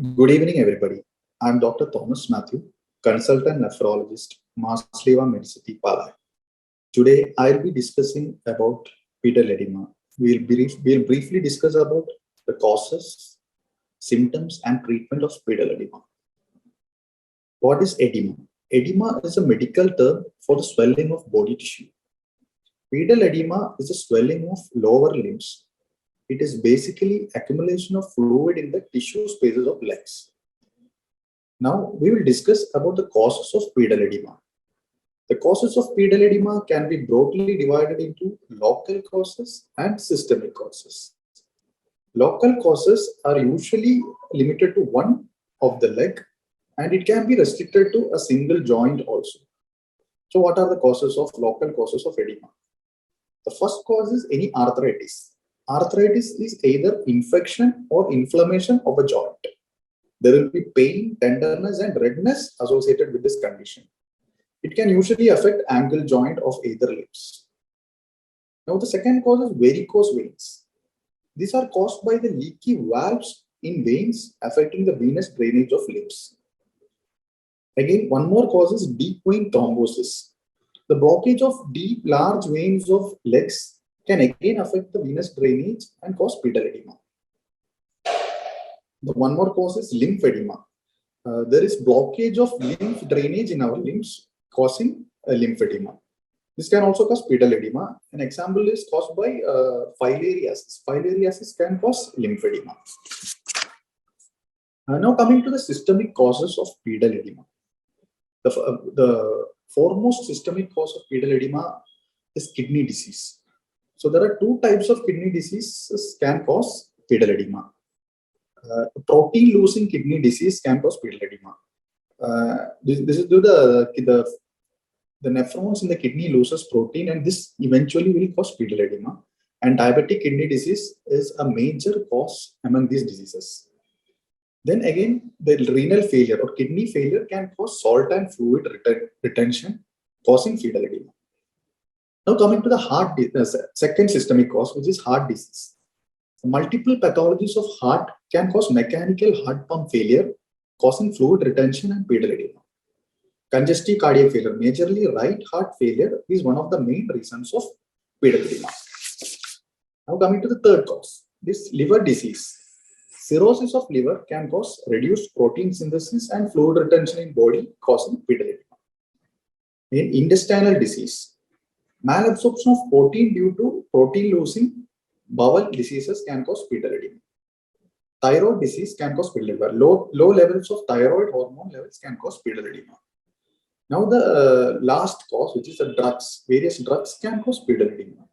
Good evening, everybody. I'm Dr. Thomas Mathew, consultant nephrologist, Masleva Medicity, Palai. Today, I'll be discussing about pedal edema. We'll briefly discuss about the causes, symptoms, and treatment of pedal edema. What is edema? Edema is a medical term for the swelling of body tissue. Pedal edema is a swelling of lower limbs. It is basically accumulation of fluid in the tissue spaces of legs. Now, we will discuss about the causes of pedal edema. The causes of pedal edema can be broadly divided into local causes and systemic causes. Local causes are usually limited to one of the leg, and it can be restricted to a single joint also. So what are the local causes of edema? The first cause is any arthritis. Arthritis is either infection or inflammation of a joint. There will be pain, tenderness, and redness associated with this condition. It can usually affect ankle joint of either limbs. Now, the second cause is varicose veins. These are caused by the leaky valves in veins affecting the venous drainage of limbs. Again, one more cause is deep vein thrombosis. The blockage of deep, large veins of legs can again affect the venous drainage and cause pedal edema. The one more cause is lymphedema. There is blockage of lymph drainage in our limbs causing lymphedema. This can also cause pedal edema. An example is caused by filariasis. Filariasis can cause lymphedema. Now coming to the systemic causes of pedal edema. The foremost systemic cause of pedal edema is kidney disease. So there are two types of kidney diseases can cause pedal edema. Protein-losing kidney disease can cause pedal edema. This is due to the nephrons in the kidney loses protein, and this eventually will cause pedal edema. And diabetic kidney disease is a major cause among these diseases. Then again, the renal failure or kidney failure can cause salt and fluid retention, causing pedal edema. Now coming to the second systemic cause, which is heart disease. Multiple pathologies of heart can cause mechanical heart pump failure, causing fluid retention and pedal edema. Congestive cardiac failure, majorly right heart failure, is one of the main reasons of pedal edema. Now coming to the third cause, this liver disease. Cirrhosis of liver can cause reduced protein synthesis and fluid retention in body, causing pedal edema. In intestinal disease, malabsorption of protein due to protein losing bowel diseases can cause pedal edema. Thyroid disease can cause pedal edema. Low levels of thyroid hormone levels can cause pedal edema. Now the last cause, which is the drugs. Various drugs can cause pedal edema.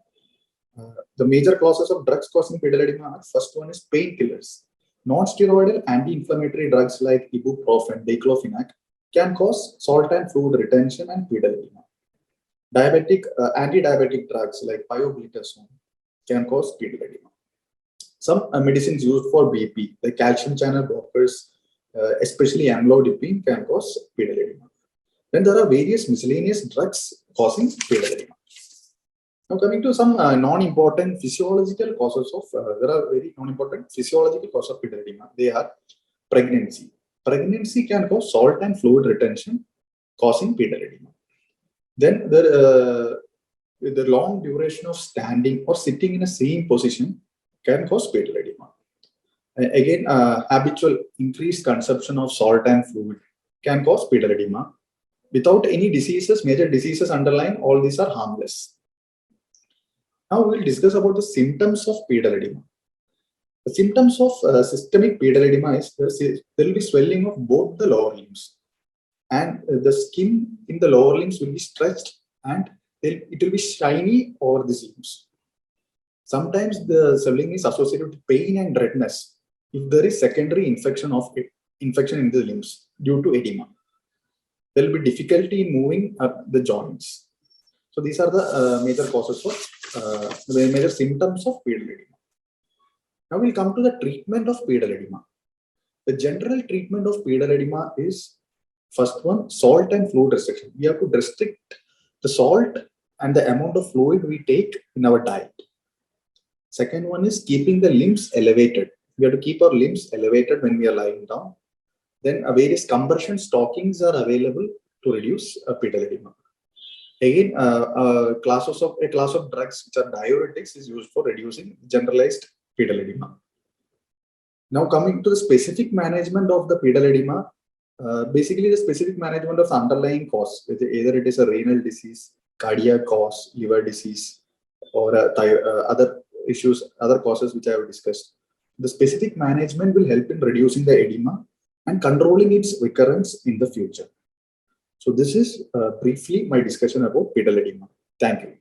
The major causes of drugs causing pedal edema are: first one is painkillers. Non-steroidal anti-inflammatory drugs like ibuprofen, diclofenac can cause salt and fluid retention and pedal edema. Anti-diabetic drugs like pioglitazone can cause pedal edema. Some medicines used for BP, like calcium channel blockers, especially amlodipine, can cause pedal edema. Then there are various miscellaneous drugs causing pedal edema. Now coming to some non-important physiological causes of, there are very non-important physiological causes of pedal edema. They are pregnancy. Pregnancy can cause salt and fluid retention, causing pedal edema. Then the long duration of standing or sitting in the same position can cause pedal edema. Again, habitual increased consumption of salt and fluid can cause pedal edema. Without any diseases, major diseases underlying, all these are harmless. Now we will discuss about the symptoms of pedal edema. The symptoms of systemic pedal edema is there will be swelling of both the lower limbs, and the skin in the lower limbs will be stretched and it will be shiny over the limbs. Sometimes the swelling is associated with pain and redness if there is secondary infection in the limbs due to edema. There will be difficulty in moving the joints. So these are the major causes of the major symptoms of pedal edema. Now we'll come to the treatment of pedal edema. The general treatment of pedal edema is, first one, salt and fluid restriction. We have to restrict the salt and the amount of fluid we take in our diet. Second one is keeping the limbs elevated. We have to keep our limbs elevated when we are lying down. Then various compression stockings are available to reduce pedal edema. Again, a class of drugs which are diuretics is used for reducing generalized pedal edema. Now coming to the specific management of the pedal edema, basically the specific management of the underlying cause, either it is a renal disease, cardiac cause, liver disease, or other issues, other causes which I have discussed. The specific management will help in reducing the edema and controlling its recurrence in the future. So this is briefly my discussion about pedal edema. Thank you.